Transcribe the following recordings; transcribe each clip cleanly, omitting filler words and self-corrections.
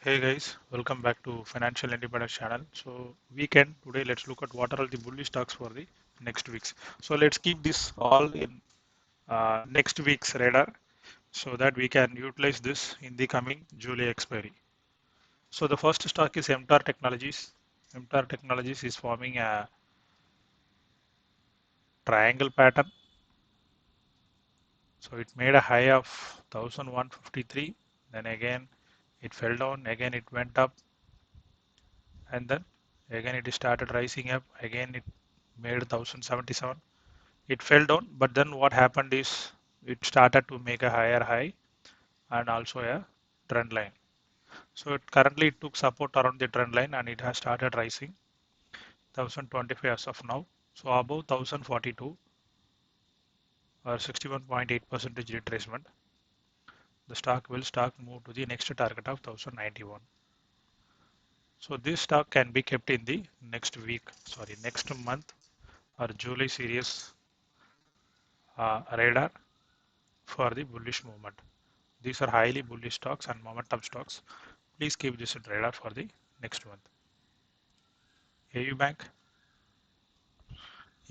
Hey guys, welcome back to Financial Independence channel. So weekend today, let's look at what are all the bullish stocks for the next weeks. So let's keep this all in next week's radar so that we can utilize this in the coming July expiry. So the first stock is MTAR Technologies. MTAR Technologies is forming a triangle pattern. So it made a high of 1153. Then again it fell down. Again it went up, and then again it started rising up. Again it made 1077. It fell down, but then what happened is it started to make a higher high and also a trend line. So it currently took support around the trend line and it has started rising 1025 as of now. So above 1042 or 61.8 percentage retracement, the stock will start move to the next target of 1091. So this stock can be kept in the next month or July series radar for the bullish movement. These are highly bullish stocks and momentum stocks. Please keep this in radar for the next month. AU Bank.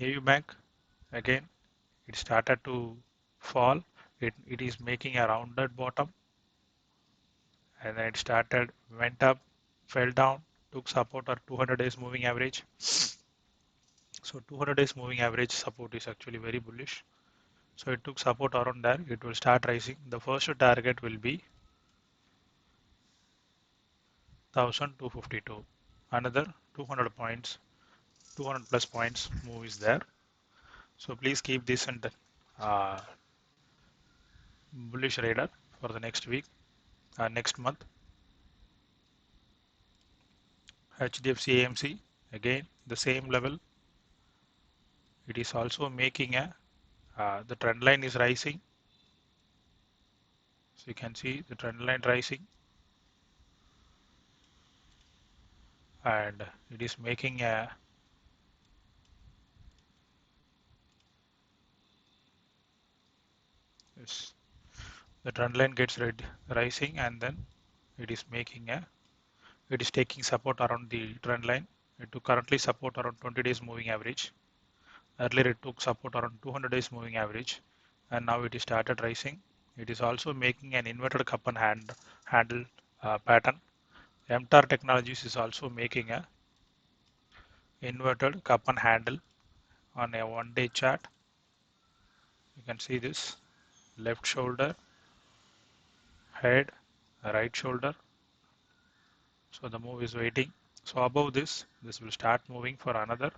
AU Bank, again, it started to fall. It is making a rounded bottom and then it started, went up, fell down, took support or 200 days moving average. So 200 days moving average support is actually very bullish. So it took support around there. It will start rising. The first target will be 1252. Another 200 points, 200 plus points move is there. So please keep this in the uh, bullish radar for the next week, next month. HDFC AMC, again the same level. It is also making the trend line is rising. So you can see the trend line rising and it is making a yes, the trend line gets rising and then it is making a it is taking support around the trend line. It took currently support around 20 days moving average. Earlier it took support around 200 days moving average and now it is started rising. It is also making an inverted cup and handle pattern. MTAR Technologies is also making a inverted cup and handle on a 1-day chart. You can see this left shoulder, head, right shoulder. So the move is waiting. So above this will start moving for another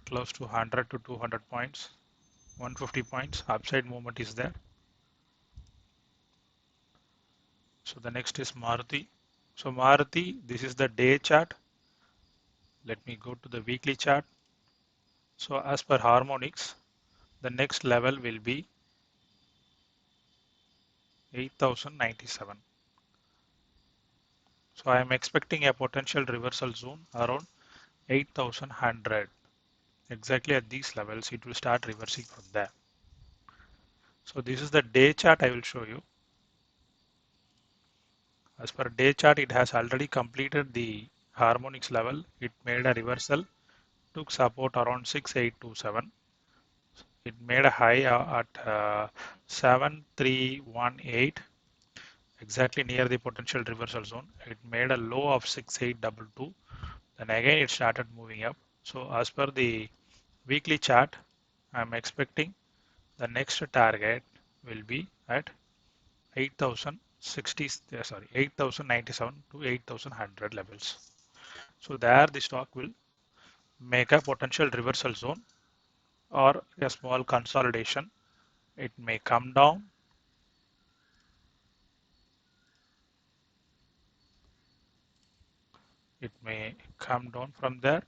close to 100 to 200 points, 150 points. Upside movement is there. So the next is Maruti. So Maruti, this is the day chart. Let me go to the weekly chart. So as per harmonics, the next level will be 8097. So I am expecting a potential reversal zone around 8100. Exactly at these levels, it will start reversing from there. So this is the day chart I will show you. As per day chart, it has already completed the harmonics level. It made a reversal, took support around 6827. It made a high at 7318, exactly near the potential reversal zone. It made a low of 6822. Then again it started moving up. So as per the weekly chart, I'm expecting the next target will be at 8060, 8097 to 8100 levels. So there the stock will make a potential reversal zone or a small consolidation. It may come down. It may come down from there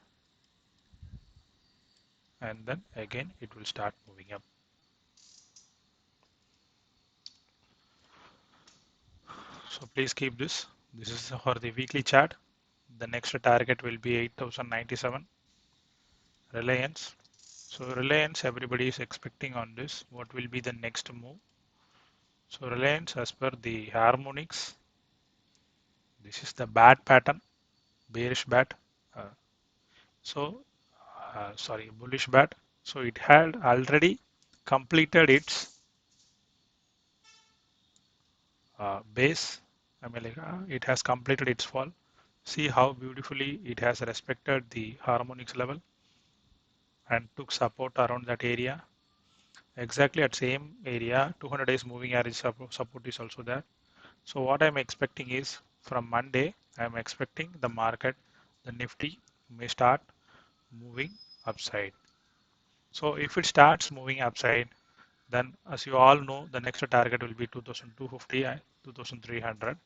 and then again it will start moving up. So please keep this. This is for the weekly chart. The next target will be 8097. Reliance. So Reliance, everybody is expecting on this. What will be the next move? So Reliance, as per the harmonics, This is the bat pattern, bearish bat. Uh, sorry, bullish bat. So it had already completed its base. I mean, like, it has completed its fall. See how beautifully it has respected the harmonics level and took support around that area. Exactly at same area, 200 days moving average support is also there. So what I'm expecting is from Monday, I'm expecting the market, the Nifty may start moving upside. So if it starts moving upside, then as you all know, the next target will be 2250, 2300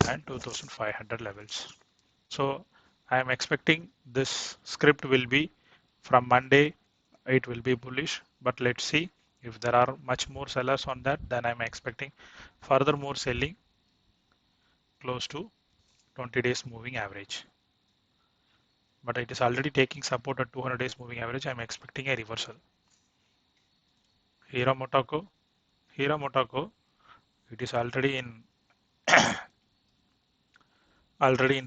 and 2500 levels. So I am expecting this script will be from Monday, it will be bullish, but let's see if there are much more sellers on that, then I'm expecting further more selling close to 20 days moving average. But it is already taking support at 200 days moving average. I'm expecting a reversal. Hira Motoko, it is already in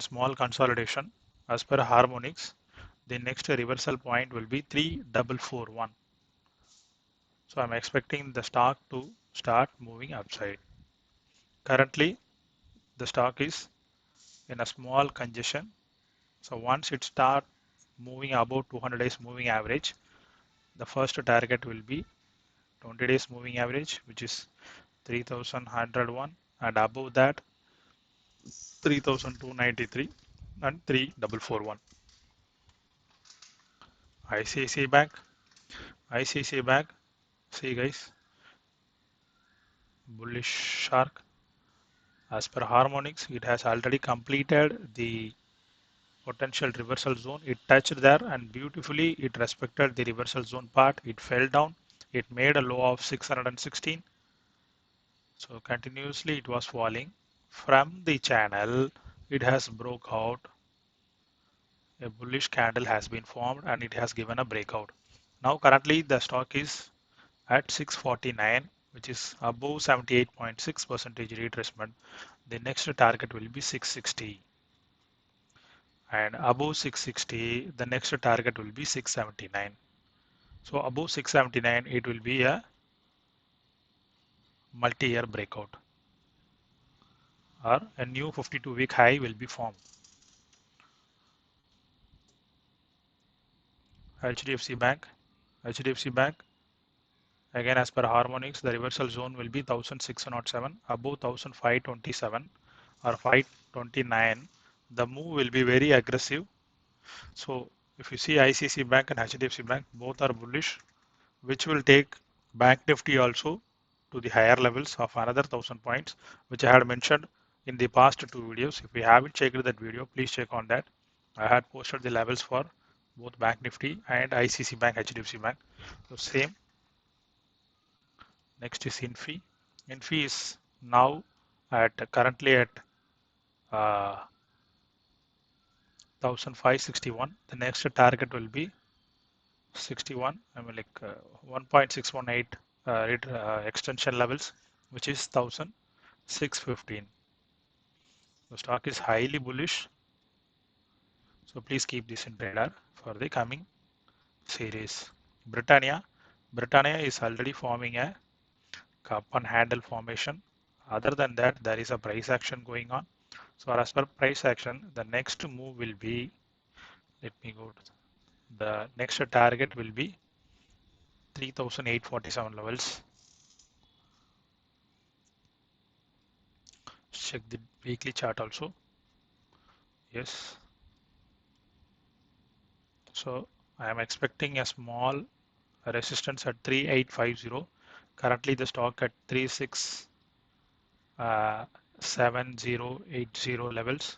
small consolidation. As per harmonics, the next reversal point will be 3441. So I'm expecting the stock to start moving upside. Currently, the stock is in a small congestion. So once it start moving above 200 days moving average, the first target will be 20 days moving average, which is 3101, and above that 3293 and 3441. ICICI Bank, ICICI Bank, see guys, bullish shark. As per harmonics, it has already completed the potential reversal zone. It touched there and beautifully it respected the reversal zone part. It fell down. It made a low of 616. So continuously it was falling. From the channel, it has broke out. A bullish candle has been formed and it has given a breakout. Now currently the stock is at 649, which is above 78.6% retracement. The next target will be 660. And above 660, the next target will be 679. So above 679, it will be a multi-year breakout or a new 52-week high will be formed. HDFC Bank, HDFC Bank, again as per harmonics, the reversal zone will be 1607, above 1527 or 529. The move will be very aggressive. So if you see ICICI Bank and HDFC Bank, both are bullish, which will take Bank Nifty also to the higher levels of another 1000 points, which I had mentioned in the past two videos. If you haven't checked that video, please check on that. I had posted the levels for both Bank Nifty and ICICI Bank, HDFC Bank. So same. Next is Infi. Infi is now currently at 1561. The next target will be 61. I mean like 1.618 extension levels, which is 1615. The stock is highly bullish, so please keep this in radar for the coming series. Britannia, Britannia is already forming a cup and handle formation. Other than that, there is a price action going on. So as per price action, the next move will be, let me go to the next target will be 3847 levels. Check the weekly chart also. Yes. So I am expecting a small resistance at 3850. Currently the stock at 367080 levels.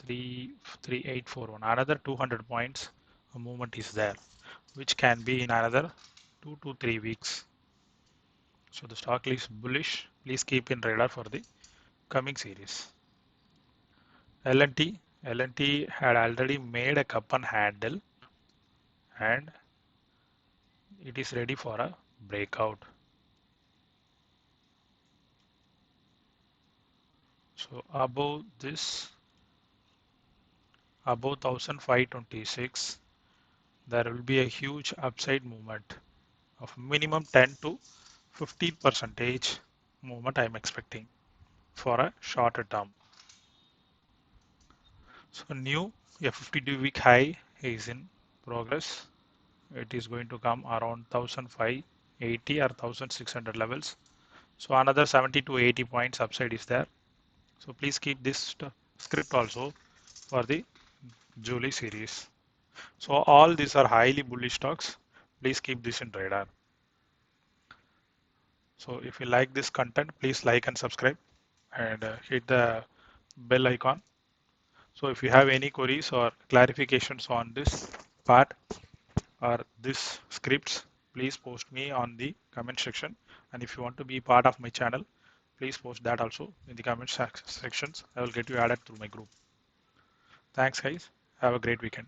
3841. Another 200 points a movement is there, which can be in another 2 to 3 weeks. So the stock is bullish. Please keep in radar for the coming series. L&T. L&T had already made a cup and handle and it is ready for a breakout. So above this, above 1526, there will be a huge upside movement of minimum 10 to 15 percentage movement I'm expecting for a shorter term. So new a 52-week high is in progress. It is going to come around 1580 or 1600 levels. So another 70 to 80 points upside is there. So please keep this script also for the July series. So all these are highly bullish stocks. Please keep this in radar. So if you like this content, please like and subscribe and hit the bell icon. So if you have any queries or clarifications on this part or this scripts, please post me on the comment section. And if you want to be part of my channel, please post that also in the comment sections. I will get you added to my group. Thanks guys. Have a great weekend.